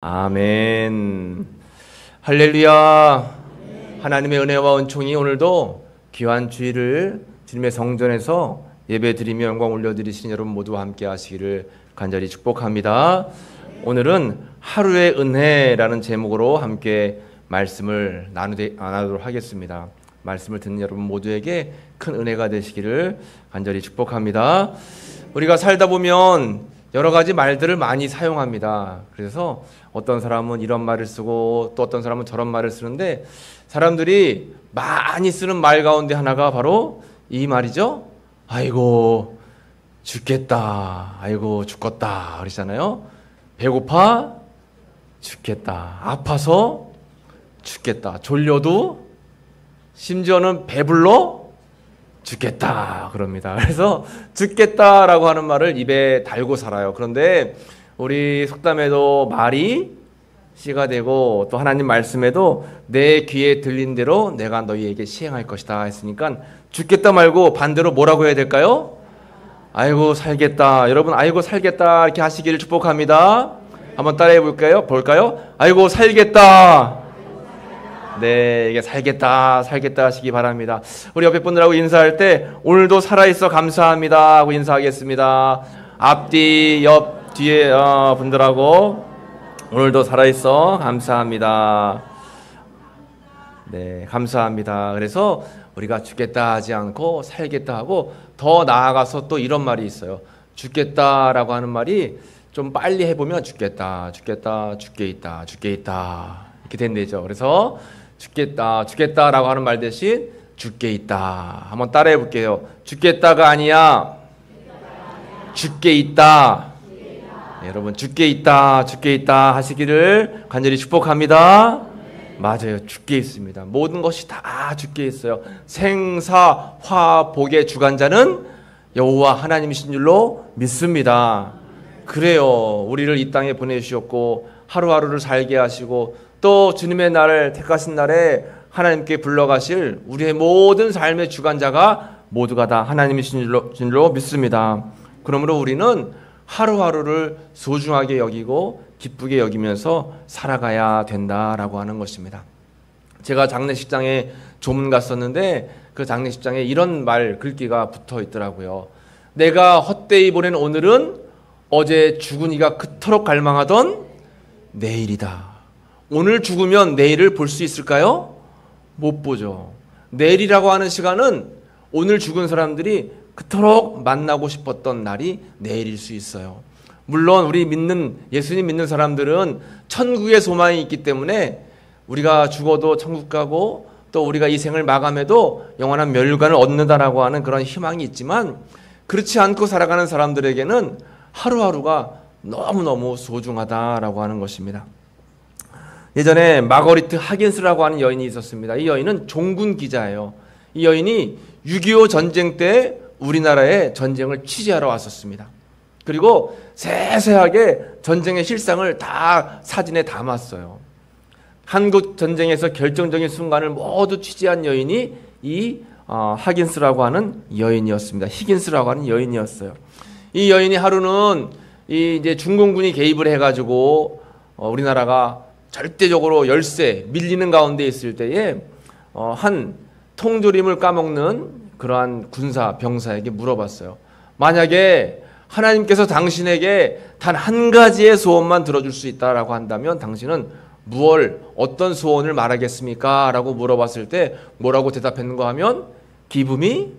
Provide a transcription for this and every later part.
아멘. 할렐루야. 하나님의 은혜와 은총이 오늘도 귀한 주일을 주님의 성전에서 예배 드리며 영광 올려드리신 여러분 모두와 함께 하시기를 간절히 축복합니다. 오늘은 하루의 은혜라는 제목으로 함께 말씀을 나누도록 하겠습니다. 말씀을 듣는 여러분 모두에게 큰 은혜가 되시기를 간절히 축복합니다. 우리가 살다 보면 여러 가지 말들을 많이 사용합니다. 그래서 어떤 사람은 이런 말을 쓰고 또 어떤 사람은 저런 말을 쓰는데, 사람들이 많이 쓰는 말 가운데 하나가 바로 이 말이죠. 아이고 죽겠다, 아이고 죽겠다 그러잖아요. 배고파 죽겠다, 아파서 죽겠다, 졸려도 심지어는 배불러 죽겠다 그럽니다. 그래서 죽겠다라고 하는 말을 입에 달고 살아요. 그런데 우리 속담에도 말이 씨가 되고 또 하나님 말씀에도 내 귀에 들린 대로 내가 너희에게 시행할 것이다 했으니까, 죽겠다 말고 반대로 뭐라고 해야 될까요? 아이고 살겠다. 여러분 아이고 살겠다 이렇게 하시기를 축복합니다. 한번 따라해 볼까요? 아이고 살겠다. 네, 이게 살겠다 하시기 바랍니다. 우리 옆에 분들하고 인사할 때 오늘도 살아있어 감사합니다 하고 인사하겠습니다. 앞뒤 옆 뒤에 분들하고 오늘도 살아있어 감사합니다. 네, 감사합니다. 그래서 우리가 죽겠다 하지 않고 살겠다 하고, 더 나아가서 또 이런 말이 있어요. 죽겠다라고 하는 말이 좀 빨리 해보면 죽겠다 죽게 있다 이렇게 된대죠. 그래서 죽겠다라고 하는 말 대신 죽게 있다. 한번 따라해 볼게요. 죽겠다가 아니야, 죽게 있다. 네, 여러분 죽게 있다 하시기를 간절히 축복합니다. 맞아요, 죽게 있습니다. 모든 것이 다 죽게 있어요. 생사 화복의 주관자는 여호와 하나님이신 줄로 믿습니다. 그래요, 우리를 이 땅에 보내주셨고 하루하루를 살게 하시고 또 주님의 날을 택하신 날에 하나님께 불러가실 우리의 모든 삶의 주관자가 모두가 다 하나님이신 줄로 믿습니다. 그러므로 우리는 하루하루를 소중하게 여기고 기쁘게 여기면서 살아가야 된다라고 하는 것입니다. 제가 장례식장에 조문 갔었는데 그 장례식장에 이런 말 글귀가 붙어 있더라고요. 내가 헛되이 보낸 오늘은 어제 죽은 이가 그토록 갈망하던 내일이다. 오늘 죽으면 내일을 볼 수 있을까요? 못 보죠. 내일이라고 하는 시간은 오늘 죽은 사람들이 그토록 만나고 싶었던 날이 내일일 수 있어요. 물론 우리 예수님 믿는 사람들은 천국의 소망이 있기 때문에 우리가 죽어도 천국 가고 또 우리가 이 생을 마감해도 영원한 멸관을 얻는다라고 하는 그런 희망이 있지만, 그렇지 않고 살아가는 사람들에게는 하루하루가 너무너무 소중하다라고 하는 것입니다. 예전에 마거리트 하긴스라고 하는 여인이 있었습니다. 이 여인은 종군 기자예요. 이 여인이 6.25 전쟁 때 우리나라에 전쟁을 취재하러 왔었습니다. 그리고 세세하게 전쟁의 실상을 다 사진에 담았어요. 한국 전쟁에서 결정적인 순간을 모두 취재한 여인이 이 하긴스라고 하는 여인이었습니다. 히긴스라고 하는 여인이었어요. 이 여인이 하루는 이제 중공군이 개입을 해가지고 우리나라가 절대적으로 열세 밀리는 가운데 있을 때에 한 통조림을 까먹는 그러한 병사에게 물어봤어요. 만약에 하나님께서 당신에게 단 한 가지의 소원만 들어줄 수 있다라고 한다면 당신은 어떤 소원을 말하겠습니까? 라고 물어봤을 때 뭐라고 대답했는가 하면, Give me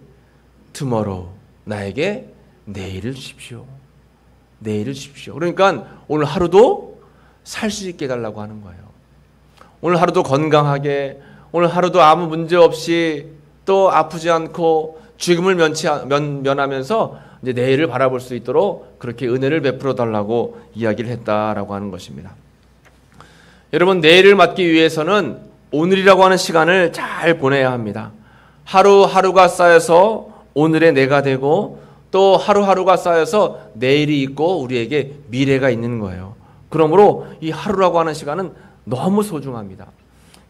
tomorrow. 나에게 내일을 주십시오. 그러니까 오늘 하루도 살 수 있게 해달라고 하는 거예요. 오늘 하루도 건강하게, 오늘 하루도 아무 문제 없이 또 아프지 않고 죽음을 면하면서 이제 내일을 바라볼 수 있도록 그렇게 은혜를 베풀어 달라고 이야기를 했다라고 하는 것입니다. 여러분, 내일을 맞기 위해서는 오늘이라고 하는 시간을 잘 보내야 합니다. 하루하루가 쌓여서 오늘의 내가 되고 또 하루하루가 쌓여서 내일이 있고 우리에게 미래가 있는 거예요. 그러므로 이 하루라고 하는 시간은 너무 소중합니다.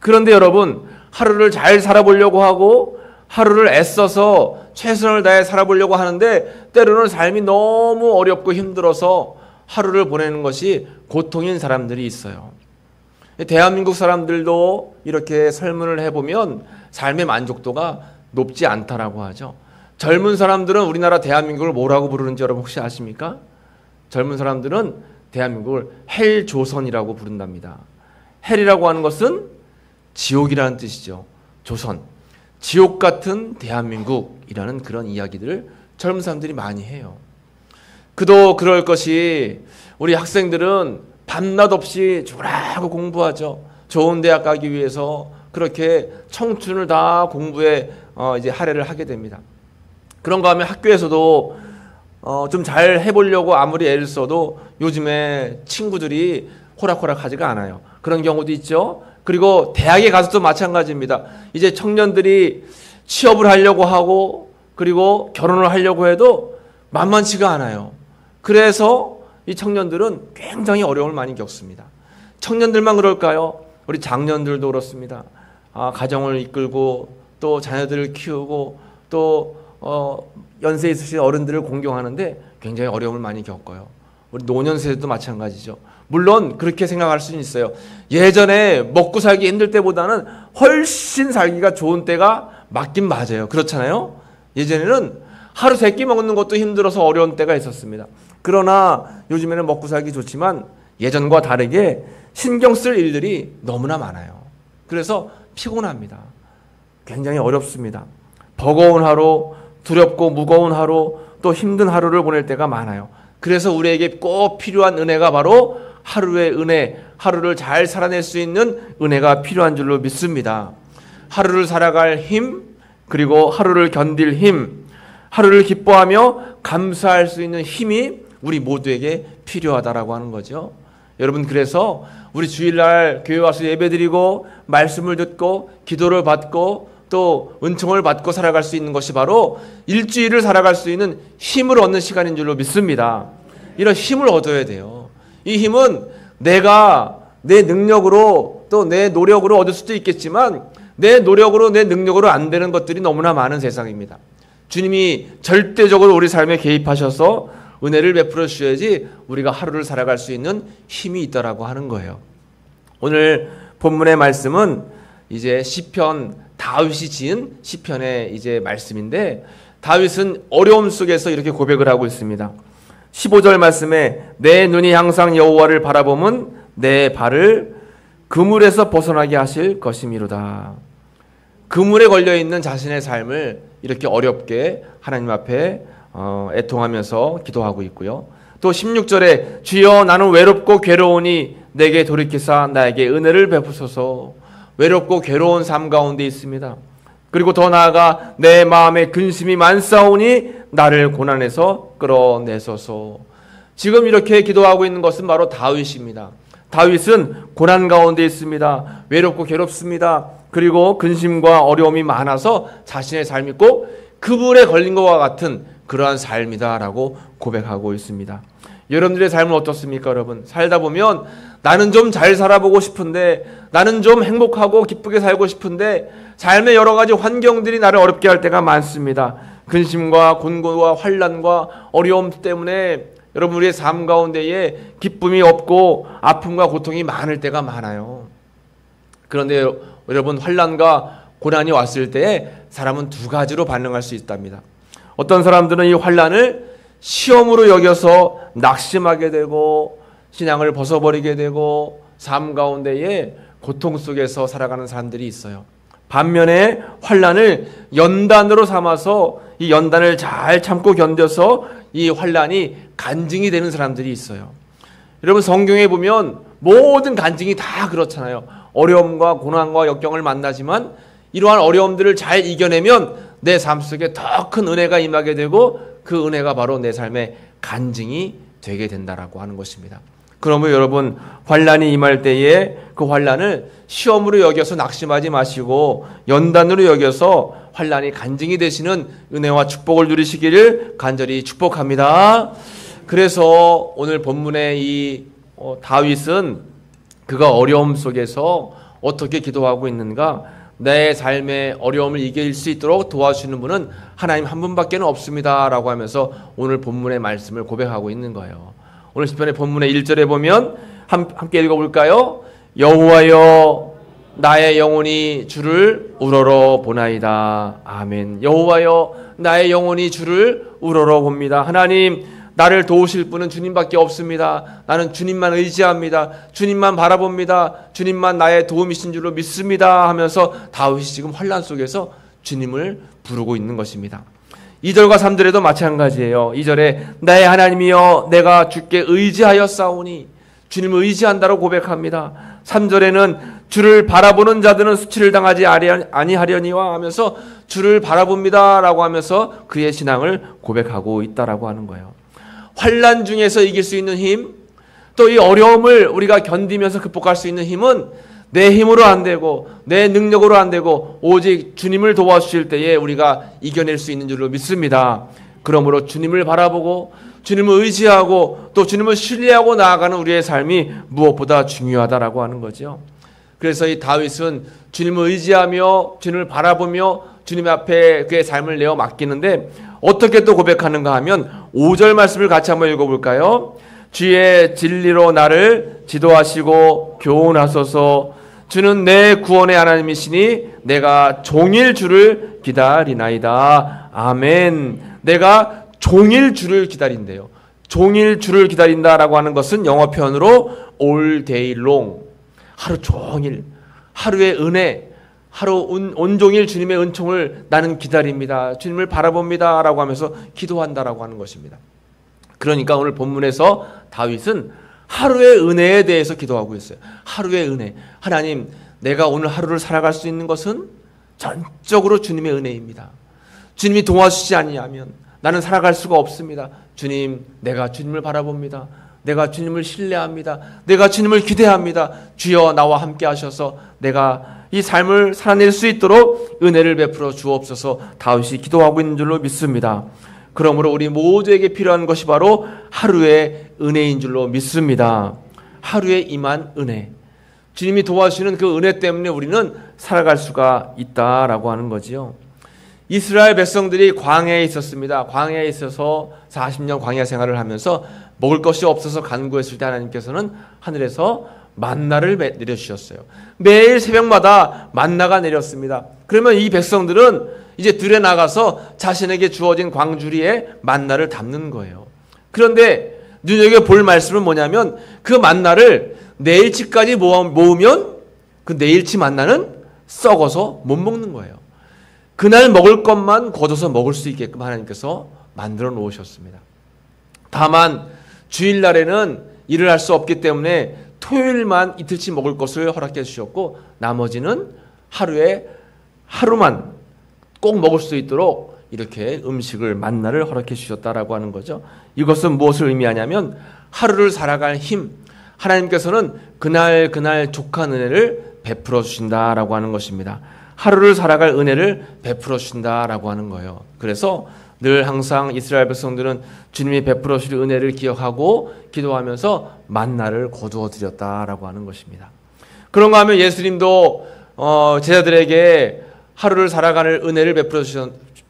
그런데 여러분, 하루를 잘 살아보려고 하고 하루를 애써서 최선을 다해 살아보려고 하는데 때로는 삶이 너무 어렵고 힘들어서 하루를 보내는 것이 고통인 사람들이 있어요. 대한민국 사람들도 이렇게 설문을 해보면 삶의 만족도가 높지 않다라고 하죠. 젊은 사람들은 우리나라 대한민국을 뭐라고 부르는지 여러분 혹시 아십니까? 젊은 사람들은 대한민국을 헬조선이라고 부른답니다. 헬이라고 하는 것은 지옥이라는 뜻이죠. 조선, 지옥 같은 대한민국이라는 그런 이야기들을 젊은 사람들이 많이 해요. 그도 그럴 것이 우리 학생들은 밤낮 없이 죽으라고 공부하죠. 좋은 대학 가기 위해서 그렇게 청춘을 다 공부에 이제 할애를 하게 됩니다. 그런가 하면 학교에서도 좀 잘 해보려고 아무리 애를 써도 요즘에 친구들이 호락호락하지가 않아요. 그런 경우도 있죠. 그리고 대학에 가서도 마찬가지입니다. 이제 청년들이 취업을 하려고 하고 그리고 결혼을 하려고 해도 만만치가 않아요. 그래서 이 청년들은 굉장히 어려움을 많이 겪습니다. 청년들만 그럴까요? 우리 장년들도 그렇습니다. 가정을 이끌고 또 자녀들을 키우고 또 연세 있으신 어른들을 공경하는데 굉장히 어려움을 많이 겪어요. 우리 노년 세대도 마찬가지죠. 물론 그렇게 생각할 수는 있어요. 예전에 먹고 살기 힘들 때보다는 훨씬 살기가 좋은 때가 맞긴 맞아요. 그렇잖아요. 예전에는 하루 세 끼 먹는 것도 힘들어서 어려운 때가 있었습니다. 그러나 요즘에는 먹고 살기 좋지만 예전과 다르게 신경 쓸 일들이 너무나 많아요. 그래서 피곤합니다. 굉장히 어렵습니다. 버거운 하루, 두렵고 무거운 하루, 또 힘든 하루를 보낼 때가 많아요. 그래서 우리에게 꼭 필요한 은혜가 바로 하루의 은혜, 하루를 잘 살아낼 수 있는 은혜가 필요한 줄로 믿습니다. 하루를 살아갈 힘, 그리고 하루를 견딜 힘, 하루를 기뻐하며 감사할 수 있는 힘이 우리 모두에게 필요하다라고 하는 거죠. 여러분, 그래서 우리 주일날 교회 와서 예배드리고 말씀을 듣고 기도를 받고 또 은총을 받고 살아갈 수 있는 것이 바로 일주일을 살아갈 수 있는 힘을 얻는 시간인 줄로 믿습니다. 이런 힘을 얻어야 돼요. 이 힘은 내가 내 능력으로 또 내 노력으로 얻을 수도 있겠지만 내 노력으로 내 능력으로 안 되는 것들이 너무나 많은 세상입니다. 주님이 절대적으로 우리 삶에 개입하셔서 은혜를 베풀어 주셔야지 우리가 하루를 살아갈 수 있는 힘이 있다라고 하는 거예요. 오늘 본문의 말씀은 이제 시편, 다윗이 지은 시편의 이제 말씀인데 다윗은 어려움 속에서 이렇게 고백을 하고 있습니다. 15절 말씀에 내 눈이 항상 여호와를 바라보면 내 발을 그물에서 벗어나게 하실 것이미로다. 그물에 걸려있는 자신의 삶을 이렇게 어렵게 하나님 앞에 애통하면서 기도하고 있고요. 또 16절에 주여 나는 외롭고 괴로우니 내게 돌이키사 나에게 은혜를 베푸소서. 외롭고 괴로운 삶 가운데 있습니다. 그리고 더 나아가 내 마음에 근심이 많사오니 나를 고난에서 끌어내소서. 지금 이렇게 기도하고 있는 것은 바로 다윗입니다. 다윗은 고난 가운데 있습니다. 외롭고 괴롭습니다. 그리고 근심과 어려움이 많아서 자신의 삶이 꼭 그물에 걸린 것과 같은 그러한 삶이다라고 고백하고 있습니다. 여러분들의 삶은 어떻습니까, 여러분? 살다 보면 나는 좀 잘 살아보고 싶은데, 나는 좀 행복하고 기쁘게 살고 싶은데 삶의 여러 가지 환경들이 나를 어렵게 할 때가 많습니다. 근심과 곤고와 환난과 어려움 때문에 여러분 우리의 삶 가운데에 기쁨이 없고 아픔과 고통이 많을 때가 많아요. 그런데 여러분, 환난과 고난이 왔을 때에 사람은 두 가지로 반응할 수 있답니다. 어떤 사람들은 이 환난을 시험으로 여겨서 낙심하게 되고 신앙을 벗어버리게 되고 삶 가운데에 고통 속에서 살아가는 사람들이 있어요. 반면에 환난을 연단으로 삼아서 이 연단을 잘 참고 견뎌서 이 환난이 간증이 되는 사람들이 있어요. 여러분, 성경에 보면 모든 간증이 다 그렇잖아요. 어려움과 고난과 역경을 만나지만 이러한 어려움들을 잘 이겨내면 내 삶 속에 더 큰 은혜가 임하게 되고 그 은혜가 바로 내 삶의 간증이 되게 된다라고 하는 것입니다. 그러면 여러분, 환난이 임할 때에 그 환난을 시험으로 여겨서 낙심하지 마시고 연단으로 여겨서 환난이 간증이 되시는 은혜와 축복을 누리시기를 간절히 축복합니다. 그래서 오늘 본문의 이 다윗은 그가 어려움 속에서 어떻게 기도하고 있는가? 내 삶의 어려움을 이길 수 있도록 도와주시는 분은 하나님 한 분밖에 없습니다 라고 하면서 오늘 본문의 말씀을 고백하고 있는 거예요. 오늘 시편의 본문의 1절에 보면 함께 읽어볼까요? 여호와여 나의 영혼이 주를 우러러 보나이다. 아멘. 여호와여 나의 영혼이 주를 우러러 봅니다. 하나님, 나를 도우실 분은 주님밖에 없습니다. 나는 주님만 의지합니다. 주님만 바라봅니다. 주님만 나의 도움이신 줄로 믿습니다 하면서 다윗이 지금 환난 속에서 주님을 부르고 있는 것입니다. 2절과 3절에도 마찬가지예요. 2절에 나의 하나님이여 내가 주께 의지하여 싸우니, 주님을 의지한다고 고백합니다. 3절에는 주를 바라보는 자들은 수치를 당하지 아니하려니와 하면서 주를 바라봅니다 라고 하면서 그의 신앙을 고백하고 있다라고 하는 거예요. 환난 중에서 이길 수 있는 힘, 또 이 어려움을 우리가 견디면서 극복할 수 있는 힘은 내 힘으로 안 되고 내 능력으로 안 되고 오직 주님을 도와주실 때에 우리가 이겨낼 수 있는 줄로 믿습니다. 그러므로 주님을 바라보고 주님을 의지하고 또 주님을 신뢰하고 나아가는 우리의 삶이 무엇보다 중요하다라고 하는 거죠. 그래서 이 다윗은 주님을 의지하며 주님을 바라보며 주님 앞에 그의 삶을 내어 맡기는데 어떻게 또 고백하는가 하면 5절 말씀을 같이 한번 읽어볼까요? 주의 진리로 나를 지도하시고 교훈하소서. 주는 내 구원의 하나님이시니 내가 종일 주를 기다리나이다. 아멘. 내가 종일 주를 기다린대요. 종일 주를 기다린다라고 하는 것은 영어 표현으로 all day long, 하루 종일, 하루의 은혜, 하루 온종일 주님의 은총을 나는 기다립니다. 주님을 바라봅니다 라고 하면서 기도한다라고 하는 것입니다. 그러니까 오늘 본문에서 다윗은 하루의 은혜에 대해서 기도하고 있어요. 하루의 은혜. 하나님, 내가 오늘 하루를 살아갈 수 있는 것은 전적으로 주님의 은혜입니다. 주님이 도와주시지 아니하면 나는 살아갈 수가 없습니다. 주님, 내가 주님을 바라봅니다. 내가 주님을 신뢰합니다. 내가 주님을 기대합니다. 주여 나와 함께 하셔서 내가 이 삶을 살아낼 수 있도록 은혜를 베풀어 주옵소서. 다윗이 기도하고 있는 줄로 믿습니다. 그러므로 우리 모두에게 필요한 것이 바로 하루의 은혜인 줄로 믿습니다. 하루에 임한 은혜. 주님이 도와주시는 그 은혜 때문에 우리는 살아갈 수가 있다라고 하는 거지요. 이스라엘 백성들이 광야에 있었습니다. 광야에 있어서 40년 광야 생활을 하면서 먹을 것이 없어서 간구했을 때 하나님께서는 하늘에서 만나를 내려주셨어요. 매일 새벽마다 만나가 내렸습니다. 그러면 이 백성들은 이제 들에 나가서 자신에게 주어진 광주리에 만나를 담는 거예요. 그런데 눈여겨볼 말씀은 뭐냐면 그 만나를 내일치까지 모으면 그 내일치 만나는 썩어서 못 먹는 거예요. 그날 먹을 것만 걷어서 먹을 수 있게끔 하나님께서 만들어 놓으셨습니다. 다만 주일날에는 일을 할 수 없기 때문에 토요일만 이틀치 먹을 것을 허락해 주셨고 나머지는 하루만 꼭 먹을 수 있도록 이렇게 음식을 만나를 허락해 주셨다라고 하는 거죠. 이것은 무엇을 의미하냐면 하루를 살아갈 힘, 하나님께서는 그날 족한 은혜를 베풀어 주신다라고 하는 것입니다. 하루를 살아갈 은혜를 베풀어 주신다라고 하는 거예요. 그래서 늘 항상 이스라엘 백성들은 주님이 베풀어 주실 은혜를 기억하고 기도하면서 만나를 거두어 드렸다라고 하는 것입니다. 그런가 하면 예수님도 제자들에게 하루를 살아가는 은혜를 베풀어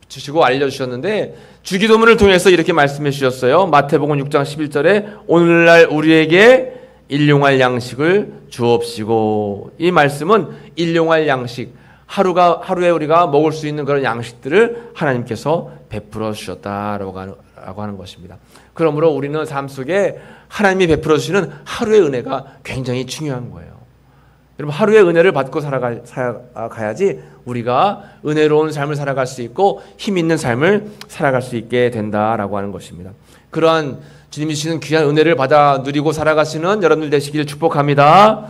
주시고 알려주셨는데 주기도문을 통해서 이렇게 말씀해 주셨어요. 마태복음 6장 11절에 오늘날 우리에게 일용할 양식을 주옵시고, 이 말씀은 일용할 양식, 하루에 우리가 먹을 수 있는 그런 양식들을 하나님께서 베풀어 주셨다라고 하는 것입니다. 그러므로 우리는 삶 속에 하나님이 베풀어 주시는 하루의 은혜가 굉장히 중요한 거예요. 여러분, 하루의 은혜를 받고 살아가야지 우리가 은혜로운 삶을 살아갈 수 있고 힘 있는 삶을 살아갈 수 있게 된다라고 하는 것입니다. 그러한 주님이 주시는 귀한 은혜를 받아 누리고 살아가시는 여러분들 되시기를 축복합니다.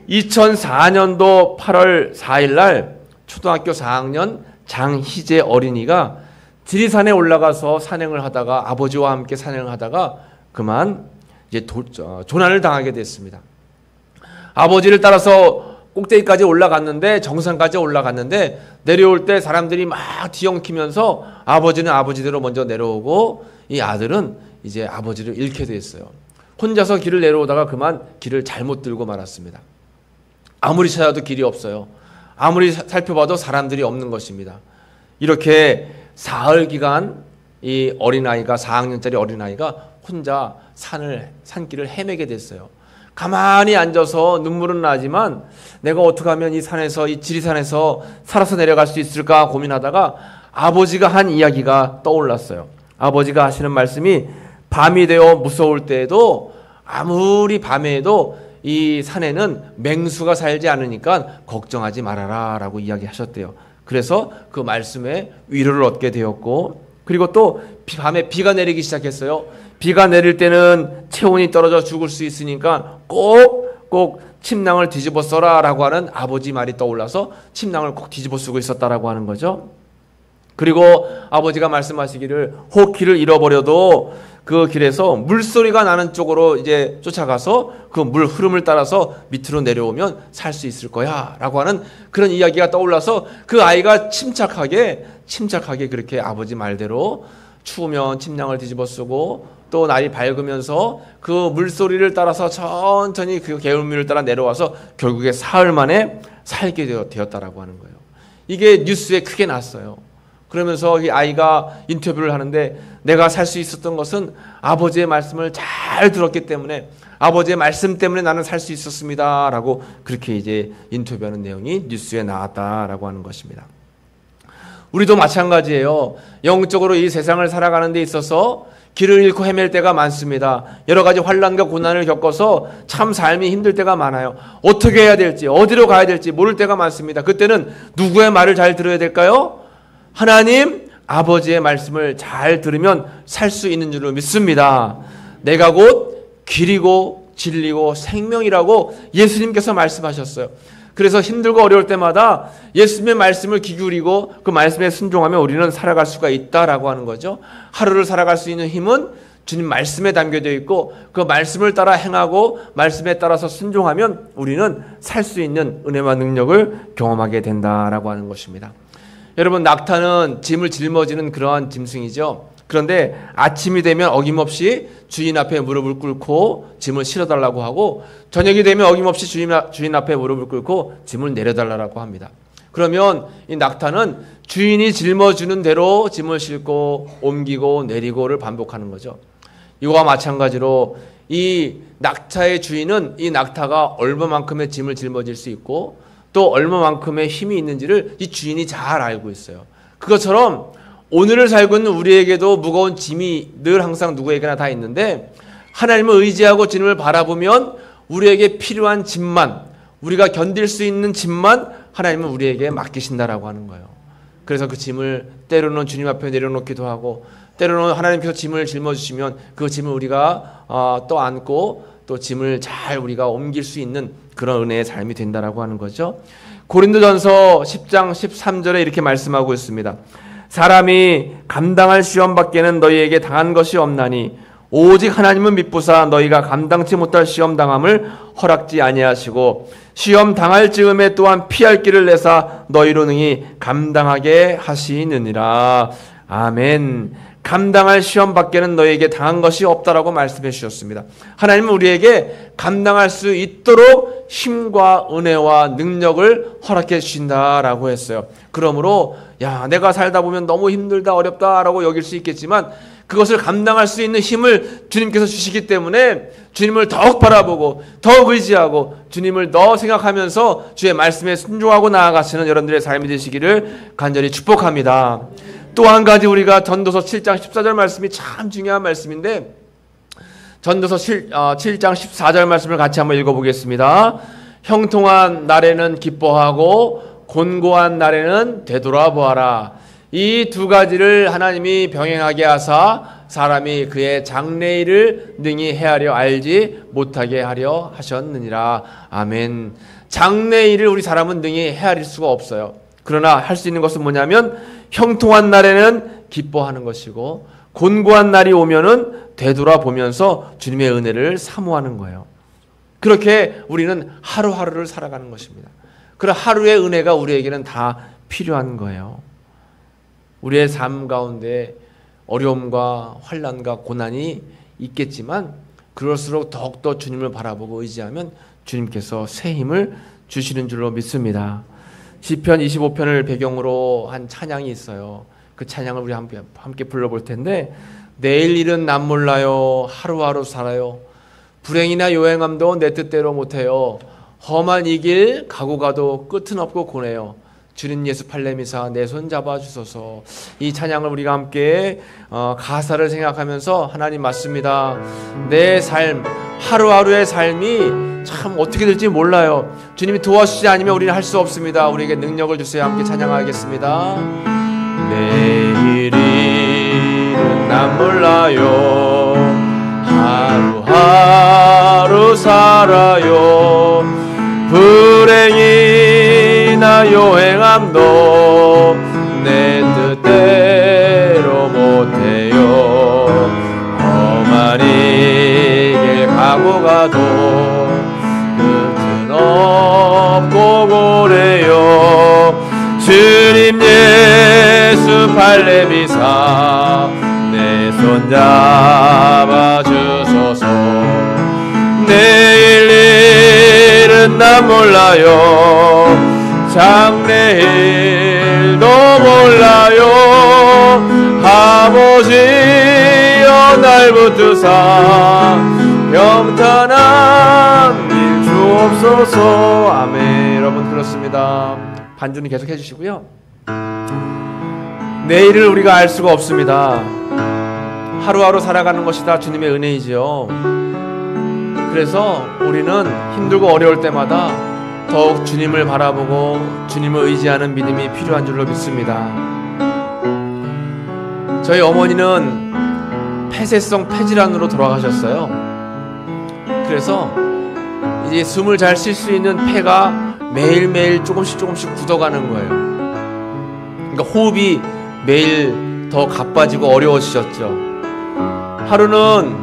2004년도 8월 4일 날 초등학교 4학년 장희재 어린이가 지리산에 올라가서 산행을 하다가 아버지와 함께 산행을 하다가 그만 이제 조난을 당하게 됐습니다. 아버지를 따라서 꼭대기까지 올라갔는데 정상까지 올라갔는데 내려올 때 사람들이 막 뒤엉키면서 아버지는 아버지대로 먼저 내려오고 이 아들은 이제 아버지를 잃게 됐어요. 혼자서 길을 내려오다가 그만 길을 잘못 들고 말았습니다. 아무리 찾아도 길이 없어요. 아무리 살펴봐도 사람들이 없는 것입니다. 이렇게 사흘 기간 이 어린아이가 4학년짜리 어린아이가 혼자 산길을 헤매게 됐어요. 가만히 앉아서 눈물은 나지만 내가 어떻게 하면 이 지리산에서 살아서 내려갈 수 있을까 고민하다가 아버지가 한 이야기가 떠올랐어요. 아버지가 하시는 말씀이 밤이 되어 무서울 때에도 아무리 밤에도 이 산에는 맹수가 살지 않으니까 걱정하지 말아라 라고 이야기하셨대요. 그래서 그 말씀에 위로를 얻게 되었고, 그리고 또 밤에 비가 내리기 시작했어요. 비가 내릴 때는 체온이 떨어져 죽을 수 있으니까 꼭 침낭을 뒤집어 써라 라고 하는 아버지 말이 떠올라서 침낭을 꼭 뒤집어 쓰고 있었다라고 하는 거죠. 그리고 아버지가 말씀하시기를 혹 길을 잃어버려도 그 길에서 물소리가 나는 쪽으로 이제 쫓아가서 그 물 흐름을 따라서 밑으로 내려오면 살 수 있을 거야 라고 하는 그런 이야기가 떠올라서 그 아이가 침착하게 그렇게 아버지 말대로 추우면 침낭을 뒤집어 쓰고 또 날이 밝으면서 그 물소리를 따라서 천천히 그 개울물을 따라 내려와서 결국에 사흘 만에 살게 되었다라고 하는 거예요. 이게 뉴스에 크게 났어요. 그러면서 이 아이가 인터뷰를 하는데 내가 살 수 있었던 것은 아버지의 말씀을 잘 들었기 때문에 아버지의 말씀 때문에 나는 살 수 있었습니다 라고 그렇게 이제 인터뷰하는 내용이 뉴스에 나왔다라고 하는 것입니다. 우리도 마찬가지예요. 영적으로 이 세상을 살아가는 데 있어서 길을 잃고 헤맬 때가 많습니다. 여러 가지 환난과 고난을 겪어서 참 삶이 힘들 때가 많아요. 어떻게 해야 될지, 어디로 가야 될지 모를 때가 많습니다. 그때는 누구의 말을 잘 들어야 될까요? 하나님 아버지의 말씀을 잘 들으면 살 수 있는 줄로 믿습니다. 내가 곧 길이고 진리고 생명이라고 예수님께서 말씀하셨어요. 그래서 힘들고 어려울 때마다 예수님의 말씀을 기울이고 그 말씀에 순종하면 우리는 살아갈 수가 있다라고 하는 거죠. 하루를 살아갈 수 있는 힘은 주님 말씀에 담겨져 있고 그 말씀을 따라 행하고 말씀에 따라서 순종하면 우리는 살 수 있는 은혜와 능력을 경험하게 된다라고 하는 것입니다. 여러분, 낙타는 짐을 짊어지는 그러한 짐승이죠. 그런데 아침이 되면 어김없이 주인 앞에 무릎을 꿇고 짐을 실어달라고 하고 저녁이 되면 어김없이 주인 앞에 무릎을 꿇고 짐을 내려달라고 합니다. 그러면 이 낙타는 주인이 짊어주는 대로 짐을 싣고 옮기고 내리고를 반복하는 거죠. 이거와 마찬가지로 이 낙타의 주인은 이 낙타가 얼마만큼의 짐을 짊어질 수 있고 또 얼마만큼의 힘이 있는지를 이 주인이 잘 알고 있어요. 그것처럼 오늘을 살고 있는 우리에게도 무거운 짐이 늘 항상 누구에게나 다 있는데 하나님을 의지하고 주님을 바라보면 우리에게 필요한 짐만, 우리가 견딜 수 있는 짐만 하나님은 우리에게 맡기신다라고 하는 거예요. 그래서 그 짐을 때로는 주님 앞에 내려놓기도 하고 때로는 하나님께서 짐을 짊어주시면 그 짐을 우리가 또 안고 또 짐을 잘 우리가 옮길 수 있는 그런 은혜의 삶이 된다라고 하는 거죠. 고린도전서 10장 13절에 이렇게 말씀하고 있습니다. 사람이 감당할 시험밖에는 너희에게 당한 것이 없나니 오직 하나님은 미쁘사 너희가 감당치 못할 시험 당함을 허락지 아니하시고 시험 당할 즈음에 또한 피할 길을 내사 너희로 능히 감당하게 하시느니라. 아멘. 감당할 시험 밖에는 너희에게 당한 것이 없다라고 말씀해 주셨습니다. 하나님은 우리에게 감당할 수 있도록 힘과 은혜와 능력을 허락해 주신다라고 했어요. 그러므로 내가 살다 보면 너무 힘들다 어렵다라고 여길 수 있겠지만 그것을 감당할 수 있는 힘을 주님께서 주시기 때문에 주님을 더욱 바라보고 더욱 의지하고 주님을 더 생각하면서 주의 말씀에 순종하고 나아가시는 여러분들의 삶이 되시기를 간절히 축복합니다. 또 한 가지 우리가 전도서 7장 14절 말씀이 참 중요한 말씀인데 전도서 7장 14절 말씀을 같이 한번 읽어보겠습니다. 형통한 날에는 기뻐하고 곤고한 날에는 되돌아보아라. 이 두 가지를 하나님이 병행하게 하사 사람이 그의 장래일을 능히 헤아려 알지 못하게 하려 하셨느니라. 아멘. 장래일을 우리 사람은 능히 헤아릴 수가 없어요. 그러나 할 수 있는 것은 뭐냐면 형통한 날에는 기뻐하는 것이고 곤고한 날이 오면은 되돌아보면서 주님의 은혜를 사모하는 거예요. 그렇게 우리는 하루하루를 살아가는 것입니다. 그런 하루의 은혜가 우리에게는 다 필요한 거예요. 우리의 삶 가운데 어려움과 환난과 고난이 있겠지만 그럴수록 더욱더 주님을 바라보고 의지하면 주님께서 새 힘을 주시는 줄로 믿습니다. 시편 25편을 배경으로 한 찬양이 있어요. 그 찬양을 우리 함께 불러볼 텐데 내일 일은 남 몰라요. 하루하루 살아요. 불행이나 요행함도 내 뜻대로 못해요. 험한 이 길 가고 가도 끝은 없고 고네요. 주님 예수 팔레미사 내 손 잡아주소서. 이 찬양을 우리가 함께 가사를 생각하면서 하나님 맞습니다. 내 삶 하루하루의 삶이 참 어떻게 될지 몰라요. 주님이 도와주시지 않으면 우리는 할 수 없습니다. 우리에게 능력을 주세요. 함께 찬양하겠습니다. 내일은 난 몰라요. 하루하루 살아요. 불행이나 요행함도 내 뜻대로 못해요. 험한 이 길 가고 가도 끝은 없고 고래요. 주님 예수 팔레미사 내 손 잡아주소서. 내일 일은 난 몰라요. 장래일도 몰라요. 아버지여 날 붙드사 평탄한 길 주옵소서. 아멘. 여러분 그렇습니다. 반주는 계속 해주시고요. 내일을 우리가 알 수가 없습니다. 하루하루 살아가는 것이 다 주님의 은혜이지요. 그래서 우리는 힘들고 어려울 때마다 더욱 주님을 바라보고 주님을 의지하는 믿음이 필요한 줄로 믿습니다. 저희 어머니는 폐쇄성 폐질환으로 돌아가셨어요. 그래서 이제 숨을 잘 쉴 수 있는 폐가 매일매일 조금씩 굳어가는 거예요. 그러니까 호흡이 매일 더 가빠지고 어려워지셨죠. 하루는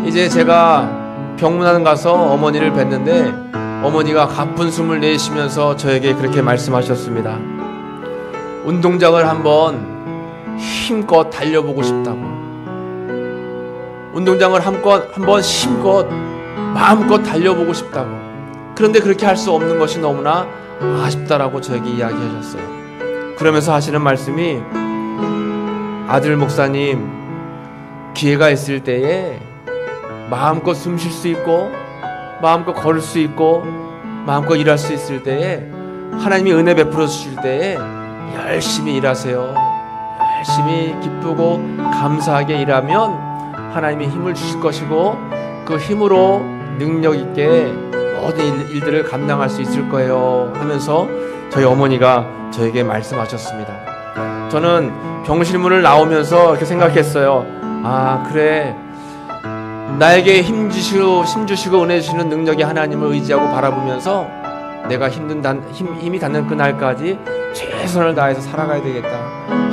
이제 제가 병문안 가서 어머니를 뵀는데 어머니가 가쁜 숨을 내쉬면서 저에게 그렇게 말씀하셨습니다. 운동장을 한번 힘껏 달려보고 싶다고. 운동장을 한번 힘껏 마음껏 달려보고 싶다고. 그런데 그렇게 할 수 없는 것이 너무나 아쉽다라고 저에게 이야기하셨어요. 그러면서 하시는 말씀이 아들 목사님, 기회가 있을 때에 마음껏 숨 쉴 수 있고 마음껏 걸을 수 있고 마음껏 일할 수 있을 때에 하나님이 은혜 베풀어 주실 때에 열심히 일하세요. 열심히 기쁘고 감사하게 일하면 하나님이 힘을 주실 것이고 그 힘으로 능력 있게 모든 일들을 감당할 수 있을 거예요 하면서 저희 어머니가 저에게 말씀하셨습니다. 저는 병실문을 나오면서 이렇게 생각했어요. 아 그래, 나에게 힘 주시고 은혜 주시는 능력의 하나님을 의지하고 바라보면서 내가 힘이 닿는 그날까지 최선을 다해서 살아가야 되겠다.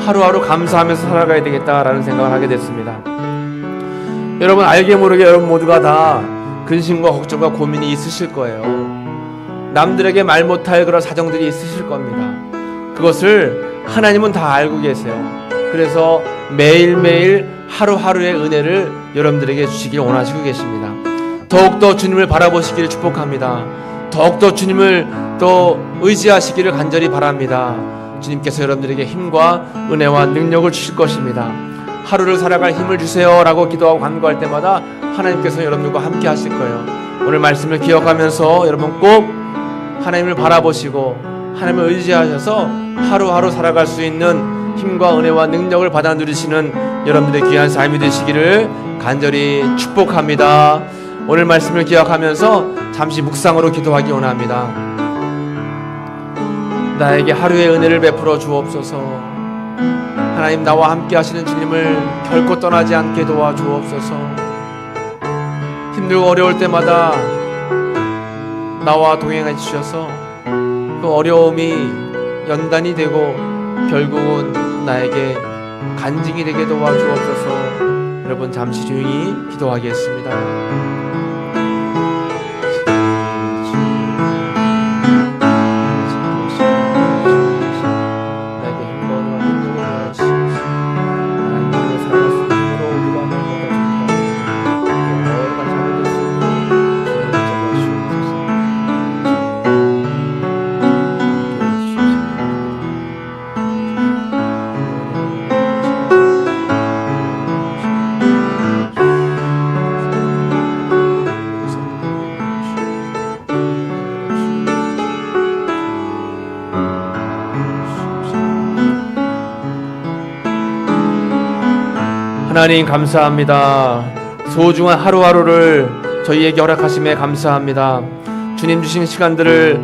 하루하루 감사하면서 살아가야 되겠다라는 생각을 하게 됐습니다. 여러분 알게 모르게 여러분 모두가 다 근심과 걱정과 고민이 있으실 거예요. 남들에게 말 못할 그런 사정들이 있으실 겁니다. 그것을 하나님은 다 알고 계세요. 그래서 매일매일 하루하루의 은혜를 여러분들에게 주시길 원하시고 계십니다. 더욱더 주님을 바라보시기를 축복합니다. 더욱더 주님을 또 의지하시기를 간절히 바랍니다. 주님께서 여러분들에게 힘과 은혜와 능력을 주실 것입니다. 하루를 살아갈 힘을 주세요 라고 기도하고 간구할 때마다 하나님께서 여러분들과 함께 하실 거예요. 오늘 말씀을 기억하면서 여러분 꼭 하나님을 바라보시고 하나님을 의지하셔서 하루하루 살아갈 수 있는 힘과 은혜와 능력을 받아 누리시는 여러분들의 귀한 삶이 되시기를 간절히 축복합니다. 오늘 말씀을 기억하면서 잠시 묵상으로 기도하기 원합니다. 나에게 하루의 은혜를 베풀어 주옵소서. 하나님 나와 함께 하시는 주님을 결코 떠나지 않게 도와주옵소서. 힘들고 어려울 때마다 나와 동행해 주셔서 그 어려움이 연단이 되고 결국은 나에게 간증이 되게 도와주옵소서. 여러분 잠시 조용히 기도하겠습니다. 하나님 감사합니다. 소중한 하루하루를 저희에게 허락하심에 감사합니다. 주님 주신 시간들을